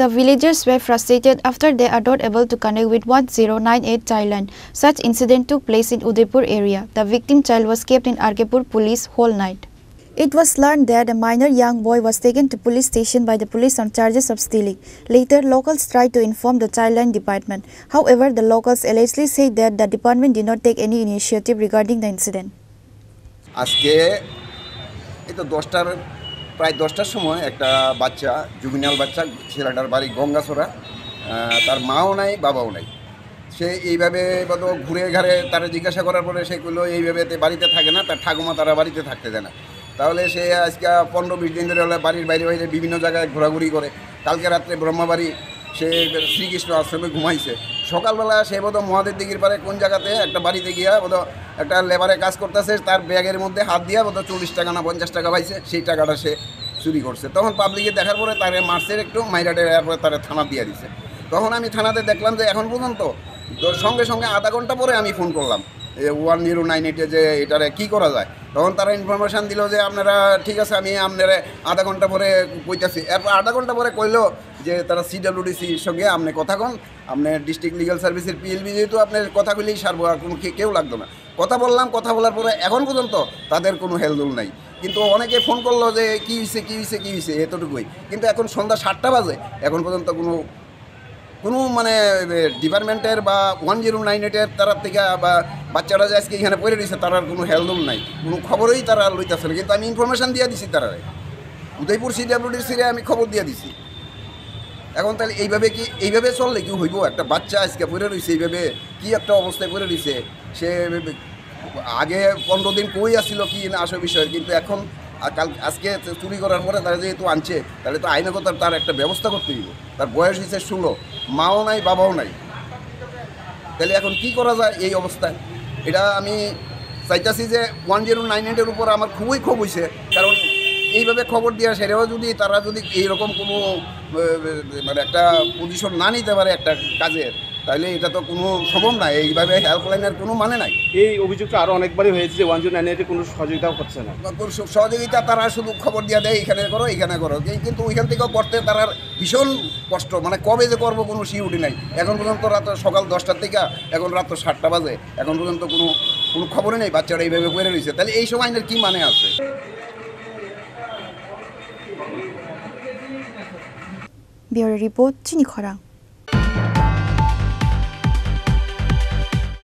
The villagers were frustrated after they are not able to connect with 1098 childline. Such incident took place in Udaipur area. The victim child was kept in Arkepur police whole night. It was learned that a minor young boy was taken to police station by the police on charges of stealing. Later, locals tried to inform the childline department. However, the locals allegedly said that the department did not take any initiative regarding the incident. আজকে এই তো প্রায় 10টার সময় একটা বাচ্চা জুবিনাল বাচ্চা ছেলেটার বাড়ি গঙ্গাছড়া, তার মাও নাই বাবাও নাই। সে এইভাবে কত ঘুরে ঘাড়ে তারা জিজ্ঞাসা করার পরে সে কইলো এইভাবে বাড়িতে থাকে না, তার ঠাকুমা তারা বাড়িতে থাকতে দেয় না। তাহলে সে আজকে 15-20 দিন ধরে বাড়ির বাইরে বাইরে বিভিন্ন জায়গায় ঘোরাঘুরি করে। কালকে রাত্রে ব্রহ্মাবাড়ি সে শ্রীকৃষ্ণ আশ্রমে ঘুমাইছে। সকালবেলা সে বোধহয় মহাদেব দিঘির পারে কোন জায়গাতে একটা বাড়িতে গিয়া বোধহয় একটা লেবারে কাজ করতেছে, তার ব্যাগের মধ্যে হাত দিয়া বোধহয় 40 টাকা না 50 টাকা পাইছে, সেই টাকাটা সে চুরি করছে। তখন পাবলিকে দেখার পরে তারে মারছে, একটু মাইরাটে এরপরে তারা থানা দিয়ে দিছে। তখন আমি থানাতে দেখলাম যে এখন পর্যন্ত সঙ্গে সঙ্গে আধা ঘন্টা পরে আমি ফোন করলাম 1098-এ যে এটারে কী করা যায়। তখন তারা ইনফরমেশান দিল যে আপনারা ঠিক আছে, আমি আপনারা আধা ঘন্টা পরে কইতাছি। এরপর আধা ঘন্টা পরে কইলো যে তারা CWDCর সঙ্গে আপনি কথা কন, আপনার ডিস্ট্রিক্ট লিগাল সার্ভিসের PLB যেহেতু আপনার কথাগুলিই সারবো, আর কোনো কেউ লাগতো না। কথা বললাম, কথা বলার পরে এখন পর্যন্ত তাদের কোনো হেলদোল নাই। কিন্তু অনেকে ফোন করলো যে কী হয়েছে এতটুকুই। কিন্তু এখন সন্ধ্যা 7টা বাজে, এখন পর্যন্ত কোনো মানে ডিপার্টমেন্টের বা 1098-এর তারার থেকে বা বাচ্চারা যে আজকে এখানে পড়ে রয়েছে তারার কোনো হেলদোল নাই, কোনো খবরই তারা লইতেছে না। কিন্তু আমি ইনফরমেশান দিয়ে দিছি, তারা উদয়পুর CWDCরে আমি খবর দিয়ে দিছি। এখন তাহলে এইভাবে চললে কি হইব? একটা বাচ্চা আজকে পড়ে রয়েছে, এইভাবে কি একটা অবস্থায় পড়ে রয়েছে। সে আগে 15 দিন কই আসছিল কি না আসল বিষয়, কিন্তু এখন আজকে চুরি করার পরে তারা যেহেতু আনছে, তাহলে তো আইনগত তার একটা ব্যবস্থা করতে দিব। তার বয়স হয়েছে 16, মাও নাই বাবাও নাই। তাহলে এখন কি করা যায় এই অবস্থায়? এটা আমি চাইতেছি যে 1098-এর উপর আমার খুবই ক্ষোভ হয়েছে। কারণ এইভাবে খবর দেওয়া সেটাও যদি তারা যদি এইরকম কোনো মানে একটা পজিশন না নিতে পারে একটা কাজের, তাহলে এটা তো কোনো সম্ভব না। এইভাবে হেল্পলাইনের কোনো মানে নাই। এই অভিযোগটা আরও অনেকবারই হয়েছে যে 1098-এ কোনো সহযোগিতাও করছে না। সহযোগিতা তারা শুধু খবর দিয়ে দেয় এখানে করো, কিন্তু ওইখান থেকেও করতে তারা ভীষণ কষ্ট। মানে কবে যে করবো কোনো সিউটি নাই। এখন পর্যন্ত রাত সকাল 10টার থেকে এখন রাত 7টা বাজে, এখন পর্যন্ত কোনো খবরই নেই। বাচ্চারা এইভাবে পড়ে রয়েছে, তাহলে এই সময় আইনের কী মানে আছে? Bureau report, চিনিখরা।